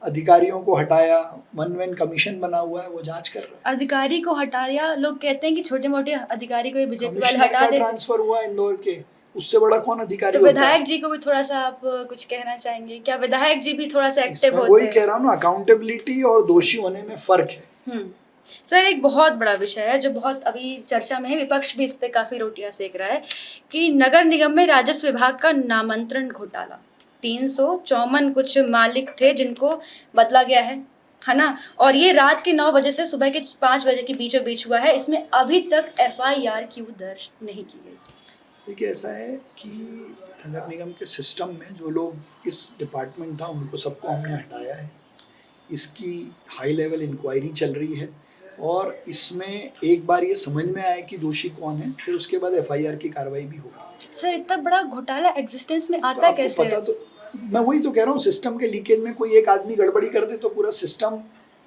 अधिकारियों को हटाया, वन मैन कमीशन बना हुआ है, वो जांच कर रहा है। अधिकारी को हटाया? लोग कहते हैं कि छोटे मोटे अधिकारी को बीजेपी वाले कमिश्नर हटा का दे। ट्रांसफर हुआ इंदौर के, उससे बड़ा कौन अधिकारी तो होता है? विधायक जी को भी थोड़ा सा आप कुछ कहना चाहेंगे? क्या विधायक जी भी थोड़ा सा एक्टिव इसमें होते वही हैं? कह रहा हूँ ना, अकाउंटेबिलिटी और दोषी होने में फर्क है। सर एक बहुत बड़ा विषय है जो बहुत अभी चर्चा में है, विपक्ष भी इस पे काफ़ी रोटियां सेक रहा है कि नगर निगम में राजस्व विभाग का नामांतरण घोटाला। 354 कुछ मालिक थे जिनको बदला गया है ना। और ये रात के 9 बजे से सुबह के 5 बजे के बीचों बीच हुआ है। इसमें अभी तक FIR क्यों दर्ज नहीं की गई? देखिए, ऐसा है कि नगर निगम के सिस्टम में जो लोग इस डिपार्टमेंट था उनको सबको हमने हटाया है। इसकी हाई लेवल इंक्वायरी चल रही है और इसमें एक बार ये समझ में आए कि दोषी कौन है, फिर उसके बाद FIR की कार्रवाई भी होगी। सर इतना बड़ा घोटाला एग्जिस्टेंस में तो आता है आपको कैसे? पता तो, मैं वही तो कह रहा हूँ, सिस्टम के लीकेज में कोई एक आदमी गड़बड़ी कर दे तो पूरा सिस्टम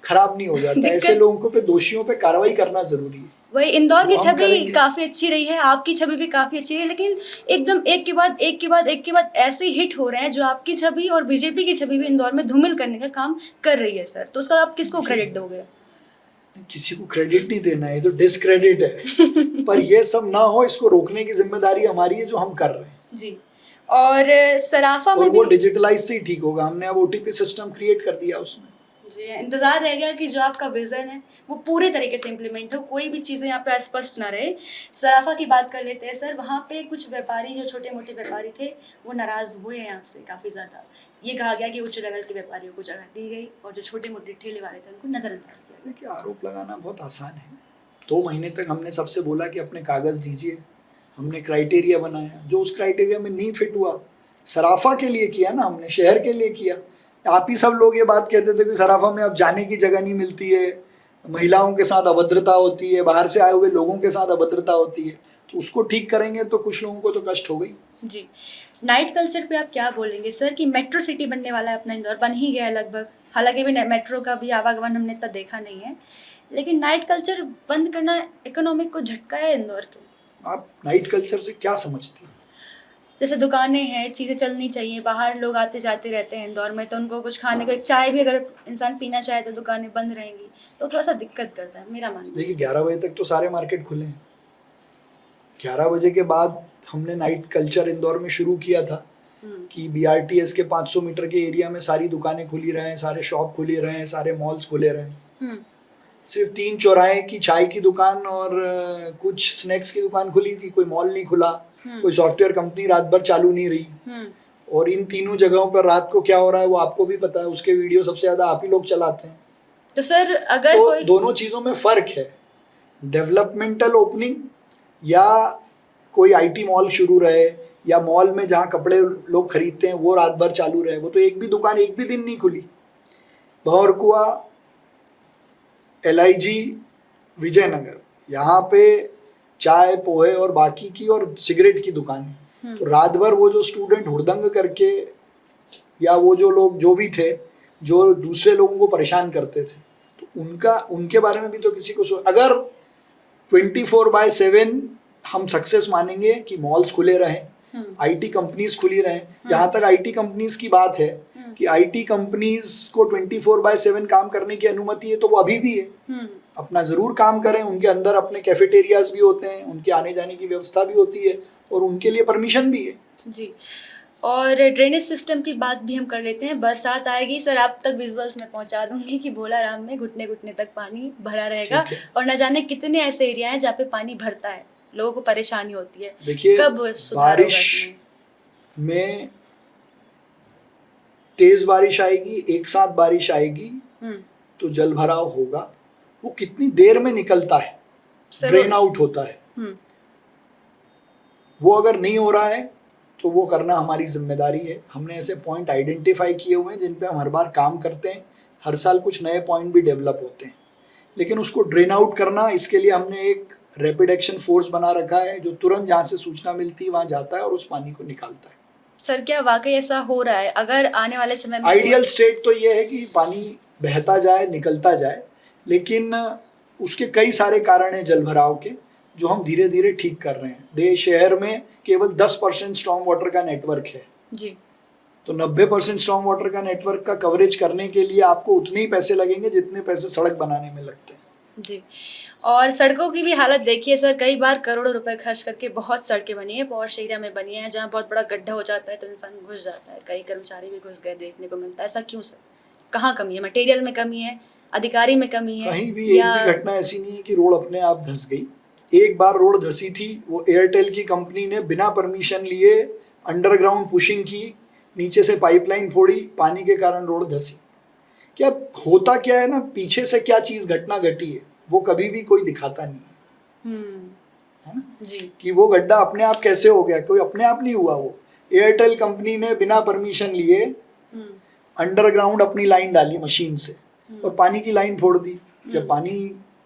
खराब नहीं हो जाता। ऐसे लोगों पे, दोषियों पे कार्रवाई करना जरूरी है। वही इंदौर की हम छवि करेंगे। काफी अच्छी रही है, आपकी छवि भी काफी अच्छी है, लेकिन एकदम एक के बाद एक के बाद एक के बाद ऐसे हिट हो रहे हैं जो आपकी छवि और बीजेपी की छवि भी इंदौर में धूमिल करने का काम कर रही है सर। तो उसका आप किसको क्रेडिट दोगे? किसी को क्रेडिट नहीं देना है, तो डिसक्रेडिट है। पर ये सब ना हो, इसको रोकने की जिम्मेदारी हमारी है, जो हम कर रहे हैं जी। और सराफा और में वो भी डिजिटलाइज से ही ठीक होगा। हमने अब ओटीपी सिस्टम क्रिएट कर दिया उसमें। जी, इंतजार रहेगा कि जो आपका विजन है वो पूरे तरीके से इम्प्लीमेंट हो, कोई भी चीज़ें यहाँ पे अस्पष्ट ना रहे। सराफा की बात कर लेते हैं सर। वहाँ पे कुछ व्यापारी, जो छोटे मोटे व्यापारी थे, वो नाराज़ हुए हैं आपसे काफ़ी ज़्यादा। ये कहा गया कि उच्च लेवल के व्यापारियों को जगह दी गई और जो छोटे मोटे ठेले वाले थे उनको नज़रअंदाज किया गया। देखिए, आरोप लगाना बहुत आसान है। 2 महीने तक हमने सबसे बोला कि अपने कागज़ दीजिए, हमने क्राइटेरिया बनाया, जो उस क्राइटेरिया में नहीं फिट हुआ। सराफा के लिए किया ना हमने, शहर के लिए किया। आप ही सब लोग ये बात कहते थे कि सराफा में अब जाने की जगह नहीं मिलती है, महिलाओं के साथ अभद्रता होती है, बाहर से आए हुए लोगों के साथ अभद्रता होती है। तो उसको ठीक करेंगे तो कुछ लोगों को तो कष्ट हो गई। जी, नाइट कल्चर पे आप क्या बोलेंगे सर कि मेट्रो सिटी बनने वाला है अपना इंदौर, बन ही गया है लगभग। हालांकि भी मेट्रो का भी आवागमन हमने इतना देखा नहीं है, लेकिन नाइट कल्चर बंद करना इकोनॉमिक को झटका है इंदौर के। आप नाइट कल्चर से क्या समझती हैं? जैसे दुकानें हैं, चीज़ें चलनी चाहिए, बाहर लोग आते जाते रहते हैं इंदौर में, तो उनको कुछ खाने को, एक चाय भी अगर इंसान पीना चाहे तो दुकानें बंद रहेंगी, तो थोड़ा सा दिक्कत करता है, मेरा मानना है। देखिए, 11 बजे तक तो सारे मार्केट खुले हैं। 11 बजे के बाद हमने नाइट कल्चर इंदौर में शुरू किया था कि BRTS के 500 मीटर के एरिया में सारी दुकानें खुली रहें, सारे शॉप खुले रहें, सारे मॉल्स खुले रहें। सिर्फ 3 चौराहे की चाय की दुकान और कुछ स्नैक्स की दुकान खुली थी, कोई मॉल नहीं खुला, कोई सॉफ्टवेयर कंपनी रात भर चालू नहीं रही। और इन तीनों जगहों पर रात को क्या हो रहा है वो आपको भी पता है, उसके वीडियो सबसे ज़्यादा आप ही लोग चलाते हैं। तो सर अगर तो कोई दोनों चीज़ों में फ़र्क है। डेवलपमेंटल ओपनिंग या कोई IT मॉल शुरू रहे, या मॉल में जहाँ कपड़े लोग खरीदते हैं वो रात भर चालू रहे, वो तो एक भी दुकान एक भी दिन नहीं खुली। भंवरकुआ, LIG, विजयनगर, यहाँ पे चाय, पोहे और बाकी की और सिगरेट की दुकानें। तो रात भर वो जो स्टूडेंट हुड़दंग करके, या वो जो लोग जो भी थे जो दूसरे लोगों को परेशान करते थे, तो उनके बारे में भी तो किसी को अगर 24/7 हम सक्सेस मानेंगे कि मॉल्स खुले रहें, IT कंपनीज खुली रहें। जहाँ तक IT कंपनीज की बात है कि IT कंपनीज को 24/7 काम करने की अनुमति है, तो वो अभी भी है, अपना ज़रूर काम करें। उनके अंदर अपने कैफेटेरियाज भी होते हैं, उनके आने जाने की व्यवस्था भी होती है और उनके लिए परमिशन भी है। जी, और ड्रेनेज सिस्टम की बात भी हम कर लेते हैं। बरसात आएगी सर, आप तक विजुअल्स में पहुंचा दूंगी कि भोलाराम में घुटने घुटने तक पानी भरा रहेगा, और न जाने कितने ऐसे एरिया हैं जहाँ पे पानी भरता है, लोगों को परेशानी होती है। देखिए, कब सुधार बारिश होगा इसमें? में तेज बारिश आएगी, एक साथ बारिश आएगी तो जल भराव होगा। वो कितनी देर में निकलता है, ड्रेन आउट होता है, वो अगर नहीं हो रहा है तो वो करना हमारी जिम्मेदारी है। हमने ऐसे पॉइंट आइडेंटिफाई किए हुए हैं जिन पे हम हर बार काम करते हैं। हर साल कुछ नए पॉइंट भी डेवलप होते हैं, लेकिन उसको ड्रेन आउट करना, इसके लिए हमने एक रैपिड एक्शन फोर्स बना रखा है जो तुरंत जहाँ से सूचना मिलती है वहाँ जाता है और उस पानी को निकालता है। सर क्या वाकई ऐसा हो रहा है? अगर आने वाले समय में आइडियल स्टेट तो ये है कि पानी बहता जाए, निकलता जाए, लेकिन उसके कई सारे कारण हैं जल भराव के, जो हम धीरे धीरे ठीक कर रहे हैं। देश शहर में केवल 10% स्ट्रॉन्ग वाटर का नेटवर्क है जी, तो 90% स्ट्रॉन्ग वाटर का नेटवर्क का कवरेज करने के लिए आपको उतने ही पैसे लगेंगे जितने पैसे सड़क बनाने में लगते हैं। जी। और सड़कों की भी हालत देखिए सर, कई बार करोड़ों रुपए खर्च करके बहुत सड़कें बनी है, पॉश एरिया में बनी है, जहाँ बहुत बड़ा गड्ढा हो जाता है तो इंसान घुस जाता है, कई कर्मचारी भी घुस गए देखने को मिलता है। ऐसा क्यों सर? कहाँ कमी है? मटेरियल में कमी है, अधिकारी में कमी है? कहीं भी एक भी घटना ऐसी नहीं है कि रोड अपने आप धंस गई। एक बार रोड धंसी थी, वो एयरटेल की कंपनी ने बिना परमिशन लिए अंडरग्राउंड पुशिंग की, नीचे से पाइपलाइन फोड़ी, पानी के कारण रोड धंसी। क्या होता क्या है ना, पीछे से क्या चीज़ घटना घटी है वो कभी भी कोई दिखाता नहीं है ना जी, कि वो गड्ढा अपने आप कैसे हो गया। कोई अपने आप नहीं हुआ, वो एयरटेल कंपनी ने बिना परमिशन लिए अंडरग्राउंड अपनी लाइन डाली मशीन से और पानी की लाइन फोड़ दी। जब पानी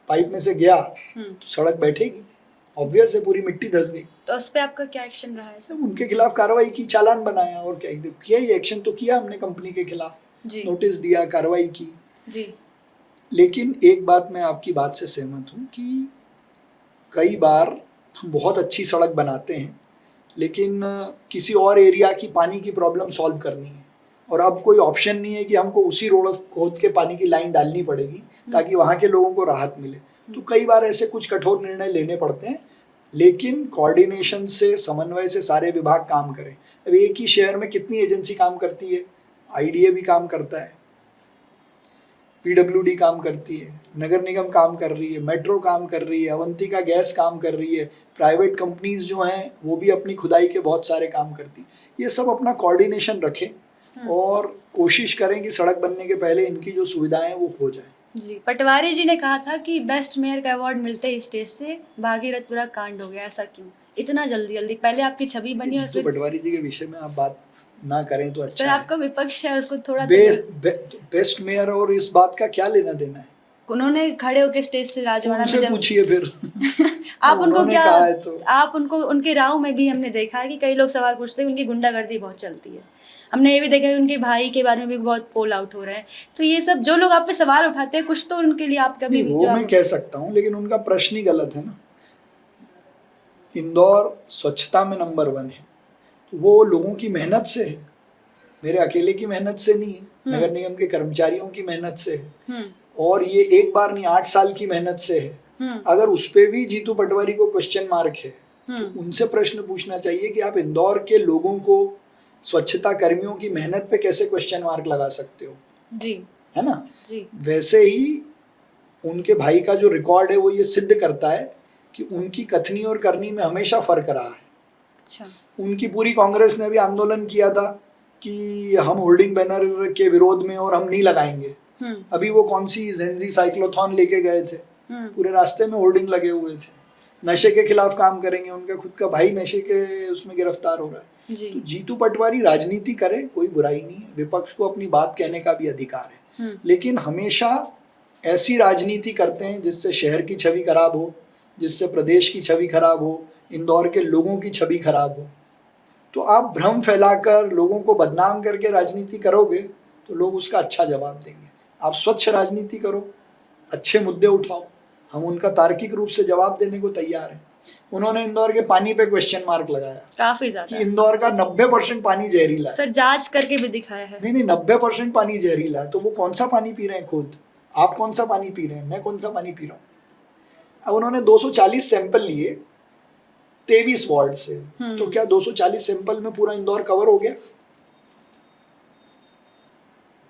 पाइप में से गया तो सड़क बैठेगी, ऑब्वियस है, पूरी मिट्टी धंस गई। तो उस पर आपका क्या एक्शन रहा है सर? सब उनके खिलाफ कार्रवाई की, चालान बनाया और क्या किया, ये एक्शन तो किया हमने कंपनी के खिलाफ, जी, नोटिस दिया, कार्रवाई की। जी, लेकिन एक बात मैं आपकी बात से सहमत हूँ कि कई बार हम बहुत अच्छी सड़क बनाते हैं, लेकिन किसी और एरिया की पानी की प्रॉब्लम सॉल्व करनी है और अब कोई ऑप्शन नहीं है कि हमको उसी रोड खोद के पानी की लाइन डालनी पड़ेगी ताकि वहाँ के लोगों को राहत मिले। तो कई बार ऐसे कुछ कठोर निर्णय लेने पड़ते हैं, लेकिन कोऑर्डिनेशन से, समन्वय से सारे विभाग काम करें। अब एक ही शहर में कितनी एजेंसी काम करती है, आईडीए भी काम करता है, पीडब्ल्यूडी काम करती है, नगर निगम काम कर रही है, मेट्रो काम कर रही है, अवंतिका गैस काम कर रही है, प्राइवेट कंपनीज जो हैं वो भी अपनी खुदाई के बहुत सारे काम करती हैं। ये सब अपना कोऑर्डिनेशन रखें और कोशिश करें कि सड़क बनने के पहले इनकी जो सुविधाएं हैं वो हो जाए। जी, पटवारी जी ने कहा था कि बेस्ट मेयर का अवार्ड मिलते ही स्टेज से भागीरथपुरा कांड हो गया, ऐसा क्यों इतना जल्दी जल्दी? पहले आपकी छवि बनी और तो पटवारी जी के विषय में आप बात ना करें तो अच्छा सर, है। आपका विपक्ष है, उसको थोड़ा बेस्ट मेयर और इस बात का क्या लेना देना है? उन्होंने खड़े होकर स्टेज से राजवाड़ा में उनसे पूछिए फिर। आप उनको उन्होंने क्या, कहा है तो। आप उनको, उनके राव में भी हमने देखा है कि कई लोग सवाल पूछते हैं, उनकी गुंडागर्दी बहुत चलती है। हमने ये भी देखा है उनके भाई के बारे में भी बहुत पोल आउट हो रहे हैं। तो ये सब जो लोग आप पे सवाल उठाते हैं, कुछ तो उनके लिए आपका भी वो मैं कह सकता हूँ, लेकिन उनका प्रश्न ही गलत है ना। इंदौर स्वच्छता में नंबर 1 है, तो वो लोगों की मेहनत से है, मेरे अकेले की मेहनत से नहीं है, नगर निगम के कर्मचारियों की मेहनत से है, और ये एक बार नहीं 8 साल की मेहनत से है। अगर उस पे भी जीतू पटवारी को क्वेश्चन मार्क है, तो उनसे प्रश्न पूछना चाहिए कि आप इंदौर के लोगों को, स्वच्छता कर्मियों की मेहनत पे कैसे क्वेश्चन मार्क लगा सकते हो? जी, है ना जी। वैसे ही उनके भाई का जो रिकॉर्ड है वो ये सिद्ध करता है कि उनकी कथनी और करनी में हमेशा फर्क रहा है। अच्छा, उनकी पूरी कांग्रेस ने भी आंदोलन किया था कि हम होर्डिंग बैनर के विरोध में और हम नहीं लगाएंगे। अभी वो कौन सी जेंजी साइक्लोथॉन लेके गए थे, पूरे रास्ते में होर्डिंग लगे हुए थे। नशे के खिलाफ काम करेंगे, उनका खुद का भाई नशे के उसमें गिरफ्तार हो रहा है। जी। तो जीतू पटवारी राजनीति करे, कोई बुराई नहीं है, विपक्ष को अपनी बात कहने का भी अधिकार है, लेकिन हमेशा ऐसी राजनीति करते हैं जिससे शहर की छवि खराब हो, जिससे प्रदेश की छवि खराब हो, इंदौर के लोगों की छवि खराब हो। तो आप भ्रम फैलाकर लोगों को बदनाम करके राजनीति करोगे तो लोग उसका अच्छा जवाब देंगे। आप स्वच्छ राजनीति करो, अच्छे मुद्दे उठाओ, हम उनका तार्किक रूप से जवाब देने को तैयार हैं। उन्होंने इंदौर के पानी पे क्वेश्चन मार्क लगाया काफी ज्यादा कि इंदौर का 90% पानी जहरीला है। सर, जांच करके भी दिखाया है। नहीं 90% पानी जहरीला है, तो वो कौन सा पानी पी रहे हैं खुद? आप कौन सा पानी पी रहे हैं, मैं कौन सा पानी पी रहा हूँ? अब उन्होंने 240 सैंपल लिए 23 वार्ड से, तो क्या 240 सैंपल में पूरा इंदौर कवर हो गया?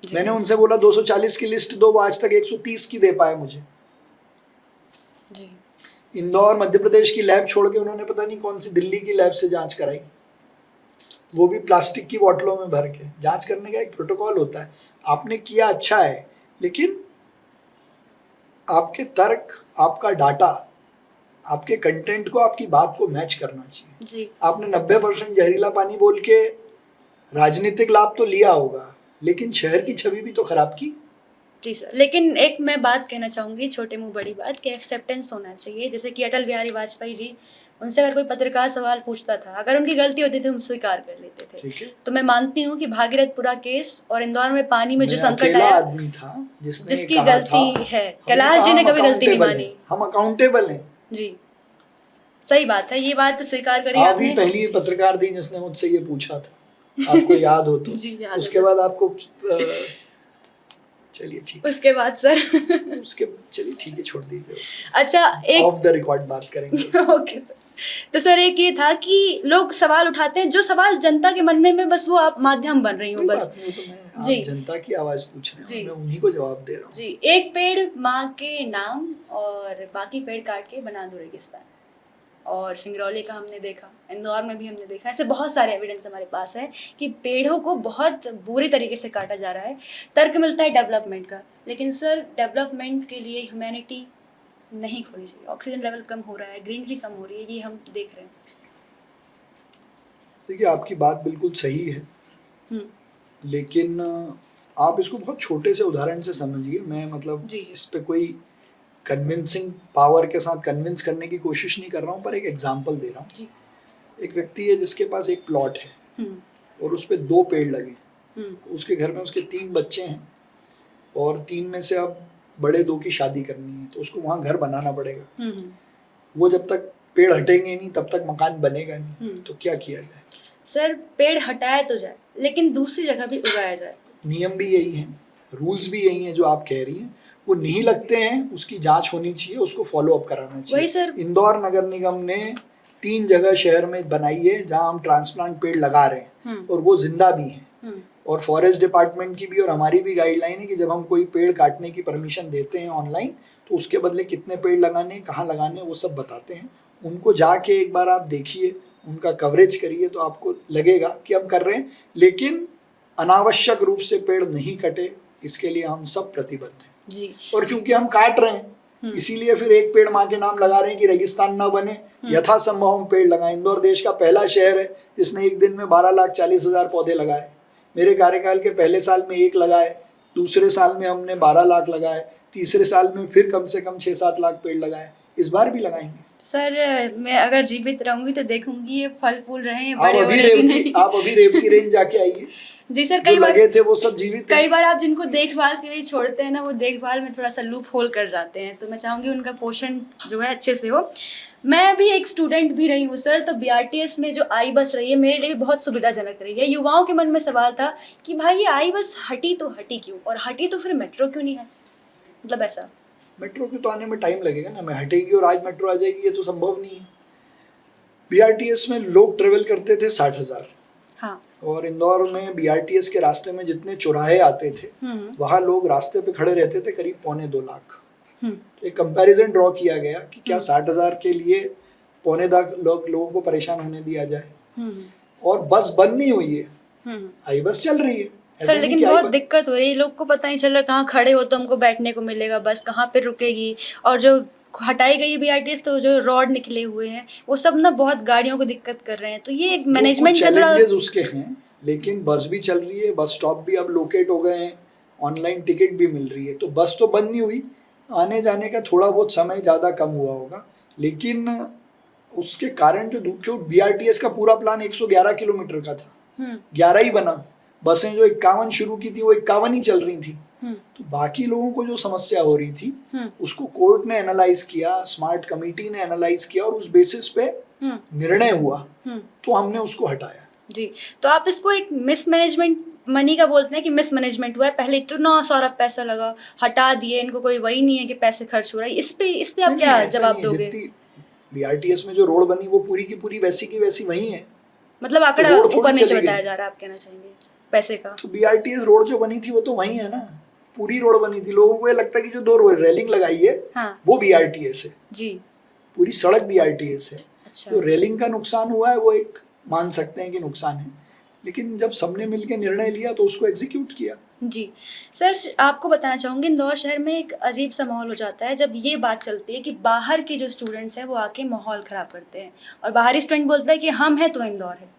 मैंने उनसे बोला 240 की लिस्ट दो, वो आज तक 130 की दे पाए मुझे। जी। इंदौर मध्य प्रदेश की लैब छोड़ के उन्होंने पता नहीं कौन सी दिल्ली की लैब से जांच कराई, वो भी प्लास्टिक की बोतलों में भर के। जांच करने का एक प्रोटोकॉल होता है। आपने किया अच्छा है, लेकिन आपके तर्क, आपका डाटा, आपके कंटेंट को, आपकी बात को मैच करना चाहिए। जी। आपने 90% जहरीला पानी बोल के राजनीतिक लाभ तो लिया होगा, लेकिन शहर की छवि भी तो खराब की। जी सर, लेकिन एक मैं बात कहना चाहूँगी, छोटे मुँह बड़ी बात, कि एक्सेप्टेंस होना चाहिए। जैसे कि अटल बिहारी वाजपेयी जी, उनसे अगर कोई पत्रकार सवाल पूछता था, अगर उनकी गलती होती थी हम स्वीकार कर लेते थे। ठीक है। तो मैं मानती हूँ कि भागीरथपुरा केस और इंदौर में पानी में जो मैं संकट अकेला आया, आदमी था जिसकी गलती है। कैलाश जी ने कभी गलती नहीं मानी। हम अकाउंटेबल हैं। जी, सही बात है, ये बात स्वीकार करी आप ही आपने। पहली पत्रकार थी जिसने मुझसे ये पूछा था, आपको याद हो तो। जी, याद है उसके सर। बाद आपको चलिए ठीक, उसके बाद सर उसके चलिए ठीक है, छोड़ दीजिए, अच्छा, एक ऑफ द रिकॉर्ड बात करेंगे। Okay sir. तो सर, एक ये था कि लोग सवाल उठाते हैं, जो सवाल जनता के मन में बस वो आप माध्यम बन रही हूँ कोई बस। बात नहीं, वो तो मैं, जी। आप जनता की आवाज पूछ रहे जी। हैं, मैं उन्हीं को जवाब दे रहा हूँ। जी, एक पेड़ माँ के नाम और बाकी पेड़ काट के बना दो रेगिस्तान। और सिंगरौली का हमने देखा, इंदौर में भी हमने देखा, ऐसे बहुत सारे एविडेंस हमारे पास है कि पेड़ों को बहुत बुरी तरीके से काटा जा रहा है। तर्क मिलता है डेवलपमेंट का, लेकिन सर डेवलपमेंट के लिए ह्यूमैनिटी नहीं खोनी चाहिए। ऑक्सीजन लेवल कम हो रहा है, ग्रीनरी कम हो रही है, ये हम देख रहे हैं। देखिए, आपकी बात बिल्कुल सही है, लेकिन आप इसको बहुत छोटे से उदाहरण से समझिए। मैं मतलब जी। इस पे कोई कन्विंसिंग पावर के साथ कन्विंस करने की कोशिश नहीं कर रहा हूँ, पर एक एग्जांपल दे रहा हूँ। जी। एक व्यक्ति है जिसके पास एक प्लॉट है और उस पे 2 पेड़ लगे। उसके घर में उसके 3 बच्चे हैं और 3 में से अब बड़े दो की शादी करनी है तो उसको वहाँ घर बनाना पड़ेगा। हम्म, वो जब तक पेड़ हटेंगे नहीं तब तक मकान बनेगा नहीं। तो क्या किया जाए? सर पेड़ हटाया तो जाए लेकिन दूसरी जगह भी उगाया जाए। नियम भी यही है, रूल्स भी यही है जो आप कह रही हैं। वो नहीं लगते हैं, उसकी जांच होनी चाहिए, उसको फॉलो अप कराना चाहिए। वही सर। इंदौर नगर निगम ने 3 जगह शहर में बनाई है जहां हम ट्रांसप्लांट पेड़ लगा रहे हैं और वो जिंदा भी हैं। और फॉरेस्ट डिपार्टमेंट की भी और हमारी भी गाइडलाइन है कि जब हम कोई पेड़ काटने की परमिशन देते हैं ऑनलाइन तो उसके बदले कितने पेड़ लगाने, कहाँ लगाने, वो सब बताते हैं। उनको जाके एक बार आप देखिए, उनका कवरेज करिए तो आपको लगेगा कि हम कर रहे हैं। लेकिन अनावश्यक रूप से पेड़ नहीं कटे, इसके लिए हम सब प्रतिबद्ध हैं जी। और चूंकि हम काट रहे हैं इसीलिए फिर एक पेड़ माँ के नाम लगा रहे हैं कि रेगिस्तान ना बने। यथासंभव हम पेड़ लगाएं। इंदौर देश का पहला शहर है जिसने एक दिन में 12,40,000 पौधे लगाए। मेरे कार्यकाल के पहले साल में 1 लगाए, दूसरे साल में हमने 12 लाख लगाए, तीसरे साल में फिर कम से कम 6-7 लाख पेड़ लगाए। इस बार भी लगाएंगे। सर मैं अगर जीवित रहूंगी तो देखूंगी ये फल फूल रहे हैं आप बड़े अभी बड़े कि नहीं। रेवती रेंज जाके आइए। जी सर, जो कई बार लगे थे वो सब जीवित कई हैं। बार आप जिनको देखभाल के लिए छोड़ते हैं ना, वो देखभाल में थोड़ा सा लूप होल कर जाते हैं। तो मैं चाहूँगी उनका पोषण जो है अच्छे से हो। मैं भी एक स्टूडेंट भी रही हूँ सर, तो BRTS में जो आई बस रही है मेरे लिए भी बहुत सुविधाजनक रही है। युवाओं के मन में सवाल था कि भाई ये आई बस हटी तो हटी क्यों, और हटी तो फिर मेट्रो क्यों नहीं है, मतलब ऐसा। मेट्रो के तो आने में टाइम लगेगा ना, मैं हटेगी और आज मेट्रो आ जाएगी, ये तो संभव नहीं है। BRTS में लोग ट्रेवल करते थे 60,000 हाँ। और इंदौर में BRTS के रास्ते में जितने चौराहे आते थे वहाँ लोग रास्ते पे खड़े रहते थे करीब 2.25 लाख। तो एक कंपैरिजन ड्रॉ किया गया कि क्या 60,000 के लिए 2.25 लोगों को परेशान होने दिया जाए। और बस बंद नहीं हुई है, आई बस चल रही है। ऐसा सर नहीं लेकिन कि आई बहुत बस- दिक्कत हो रही है, लोग को पता नहीं चल रहा कहाँ खड़े हो तो हमको बैठने को मिलेगा, बस कहाँ पे रुकेगी। और जो हटाई गई है BRTS तो जो रोड निकले हुए हैं वो सब ना बहुत गाड़ियों को दिक्कत कर रहे हैं। तो ये एक मैनेजमेंट का थोड़ा चैलेंजेस उसके हैं, लेकिन बस भी चल रही है, बस स्टॉप भी अब लोकेट हो गए हैं, ऑनलाइन टिकट भी मिल रही है। तो बस तो बंद नहीं हुई, आने जाने का थोड़ा बहुत समय ज़्यादा कम हुआ होगा, लेकिन उसके कारण जो क्यों BRTS का पूरा प्लान 111 किलोमीटर का था, 11 ही बना। बसें जो 51 शुरू की थी वो 51 ही चल रही थी। तो बाकी लोगों को जो समस्या हो रही थी उसको कोर्ट ने एनालाइज किया, स्मार्ट कमेटी ने एनालाइज किया और उस बेसिस पे निर्णय हुआ तो हमने उसको हटाया। जी। तो आप इसको एक मिसमैनेजमेंट मनी का बोलते हैं कि मिसमैनेजमेंट हुआ है, पहले इतना सारा पैसा लगा, हटा दिए, इनको कोई वही नहीं है कि पैसे खर्च हो रहा है। इस पे आप क्या जवाब दोगे? BRTS में जो रोड बनी वो पूरी की पूरी वैसी की वैसी वही है। मतलब आंकड़ा रोड थोड़ी ऊपर नीचे चली बताया गई। जा रहा है, आप कहना चाहेंगे पैसे का? तो BRTS रोड जो बनी थी वो तो वही है ना, पूरी रोड बनी थी। लोगों को ये लगता है कि जो 2 रेलिंग लगाई है वो BRTS है, जी। पूरी सड़क BRTS है। अच्छा। तो रेलिंग का नुकसान हुआ है वो एक मान सकते हैं कि नुकसान है, लेकिन जब सबने मिलकर निर्णय लिया तो उसको एग्जीक्यूट किया। जी सर, आपको बताना चाहूँगी इंदौर शहर में एक अजीब सा माहौल हो जाता है जब ये बात चलती है कि बाहर के जो स्टूडेंट्स हैं वो आके माहौल ख़राब करते हैं और बाहरी स्टूडेंट बोलता है कि हम हैं तो इंदौर है।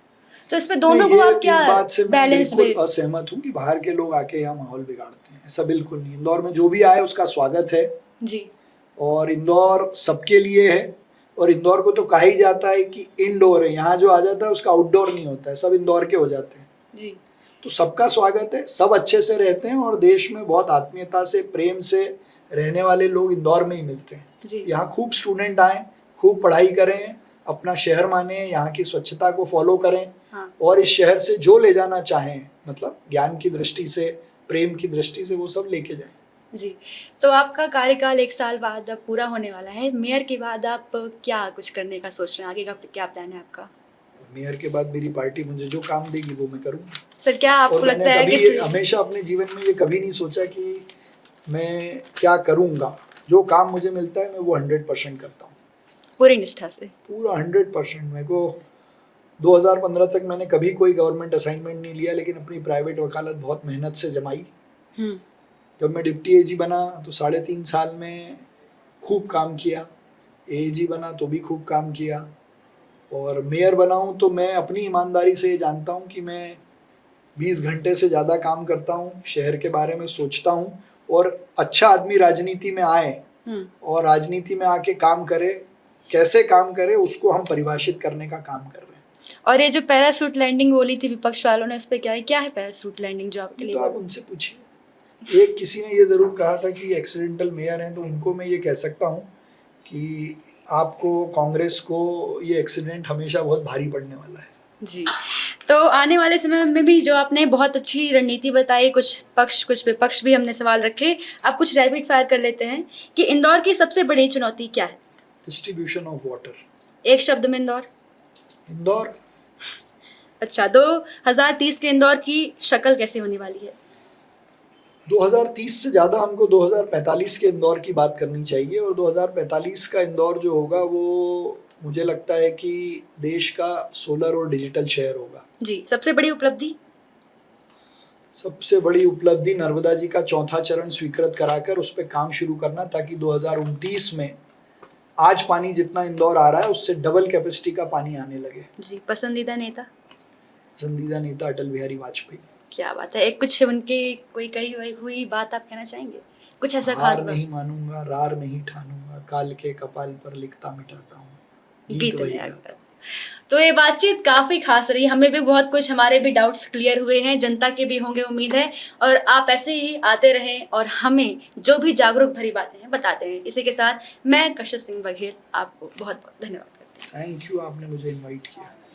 तो इस पे दोनों को आप क्या इस बात से मैं बैलेंस बिल्कुल असहमत हूँ कि बाहर के लोग आके यहाँ माहौल बिगाड़ते हैं। ऐसा बिल्कुल नहीं। इंदौर में जो भी आए उसका स्वागत है जी। और इंदौर सबके लिए है। और इंदौर को तो कहा ही जाता है कि इंडोर है, यहाँ जो आ जाता है उसका आउटडोर नहीं होता है, सब इंदौर के हो जाते हैं। जी। तो सबका स्वागत है, सब अच्छे से रहते हैं और देश में बहुत आत्मीयता से, प्रेम से रहने वाले लोग इंदौर में ही मिलते हैं। जी। यहाँ खूब स्टूडेंट आए, खूब पढ़ाई करें, अपना शहर माने, यहाँ की स्वच्छता को फॉलो करें। हाँ। और इस शहर से जो ले जाना चाहें, मतलब ज्ञान की दृष्टि से, प्रेम की दृष्टि से, वो सब लेके जाएं। जी। तो आपका कार्यकाल 1 साल बाद अब पूरा होने वाला है। मेयर के बाद आप क्या कुछ करने का सोच रहे हैं, आगे का क्या प्लान है आपका? मेयर के बाद मेरी पार्टी मुझे जो काम देगी वो मैं करूँगा। सर क्या आपको और लगता मैंने है कभी कि हमेशा अपने जीवन में ये कभी नहीं सोचा कि मैं क्या करूँगा। जो काम मुझे मिलता है मैं वो 100% करता हूँ, पूरी निष्ठा से? पूरा 100%। मेरे को 2015 तक मैंने कभी कोई गवर्नमेंट असाइनमेंट नहीं लिया, लेकिन अपनी प्राइवेट वकालत बहुत मेहनत से जमाई। जब मैं डिप्टी AG बना तो 3.5 साल में खूब काम किया, AG बना तो भी खूब काम किया, और मेयर बना हूँ तो मैं अपनी ईमानदारी से ये जानता हूँ कि मैं 20 घंटे से ज़्यादा काम करता हूँ, शहर के बारे में सोचता हूँ। और अच्छा आदमी राजनीति में आए और राजनीति में आके काम करे, कैसे काम करे उसको हम परिभाषित करने का काम कर रहे हैं। और ये जो पैराशूट लैंडिंग बोली थी विपक्ष वालों ने, उस पर क्या है पैराशूट लैंडिंग जो आपके लिए? तो आप उनसे पूछिए, एक किसी ने ये ज़रूर कहा था कि एक्सीडेंटल मेयर हैं, तो उनको मैं ये कह सकता हूँ कि आपको, कांग्रेस को, ये एक्सीडेंट हमेशा बहुत भारी पड़ने वाला है। जी, तो आने वाले समय में भी जो आपने बहुत अच्छी रणनीति बताई, कुछ पक्ष कुछ विपक्ष भी हमने सवाल रखे, आप कुछ रैपिड फायर कर लेते हैं कि इंदौर की सबसे बड़ी चुनौती क्या है? Distribution of water. एक शब्द में इंदौर। इंदौर अच्छा, 2030 के इंदौर की शक्ल कैसे होने वाली है? 2030 से ज़्यादा हमको 2045 के इंदौर की बात करनी चाहिए, और 2045 का इंदौर जो होगा वो मुझे लगता है कि देश का सोलर और डिजिटल शहर होगा। जी, सबसे बड़ी उपलब्धि? सबसे बड़ी उपलब्धि नर्मदा जी का चौथा चरण स्वीकृत कराकर उस पर काम शुरू करना, ताकि 2029 में आज पानी जितना इंदौर आ रहा है उससे डबल कैपेसिटी का पानी आने लगे। जी, पसंदीदा नेता? पसंदीदा नेता अटल बिहारी वाजपेयी। क्या बात है, एक कुछ उनकी कोई कही हुई बात आप कहना चाहेंगे? कुछ ऐसा खास हार बात? नहीं मानूंगा, रार नहीं ठानूंगा, काल के कपाल पर लिखता मिटाता हूँ, गीत वही गाया गाता हूँ। तो ये बातचीत काफ़ी खास रही, हमें भी बहुत कुछ, हमारे भी डाउट्स क्लियर हुए हैं, जनता के भी होंगे उम्मीद है, और आप ऐसे ही आते रहें और हमें जो भी जागरूक भरी बातें हैं बताते रहें। इसी के साथ मैं कशिश सिंह बघेल आपको बहुत बहुत धन्यवाद करती हूँ। थैंक यू, आपने मुझे इनवाइट किया।